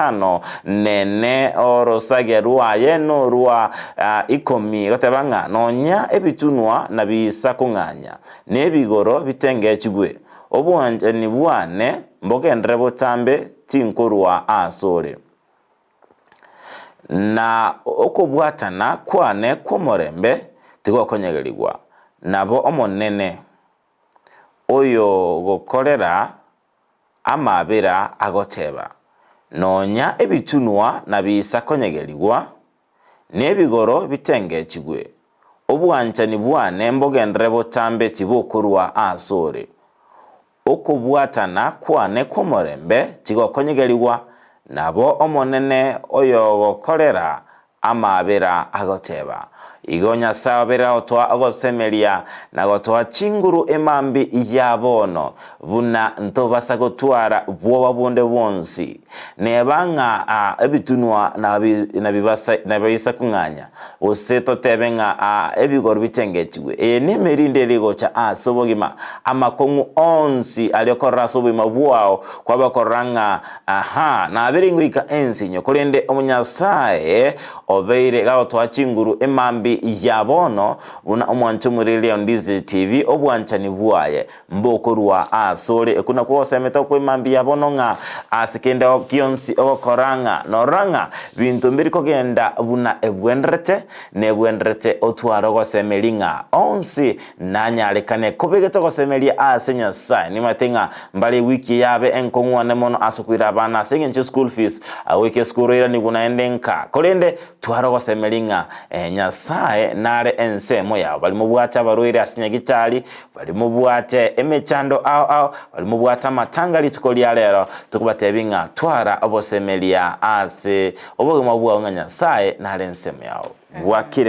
hano nene orosage ruwa yeno ruwa ikomi gotebanga nonya ebitunwa na bisa kunganya nebigoro bitenge kigwe obwanje ni bwane mbogendere botambe tinkorwa asore na okobwatana kwane komorembe tigokonyegerigwa nabo omonene oyo gokorera amabera agoteba nonya ebitunwa na bisa konyegerigwa nebigoro bitenge kigwe obwanja ni bwane mbogendere botambe tibokorwa asore okobwatana kwane komorembe tigokonyegerigwa nabo omonene oyo gokorera amabera agoteba igonya sabera otwa agosemeria na gotwa chinguru emambi yabono buna ntobasa gotwara bwoba bunde bonsi nebanga ebitunwa na bibasa na bisa kunganya oseto tebenga ebigoro bitengekigwe nemerinde ligocha asobogima amakongu onsi aliokora sobima bwao kwabakoranga na abiringuika ensinyo kolende omunyasaye obeire gotwa chinguru emambi yabono buna omwancho murili ondizi TV obwanchani bwaye mbokorwa asore ekuna kuosemeta ko emambi yabono nga asikenda kionsi okoranga noranga bintu mbiri kogenda buna ebwendrete nebwendrete otwaro gosemelinga onsi nanyalekane kobegeto gosemelia asenya sai ni matenga mbali wiki yabe enkongwane mono asukwira bana sengenche school fees aweke school era ni gunaendenka kolende twaro gosemelinga nyasaye nare ensemo yao bali mubwata baruire asinya gitali bali mubwate emechando bali mubwata matanga litukoliya lero tukubatebinga twara obosemelia ase obogema bwa nyasaye nare ensemo yao wakire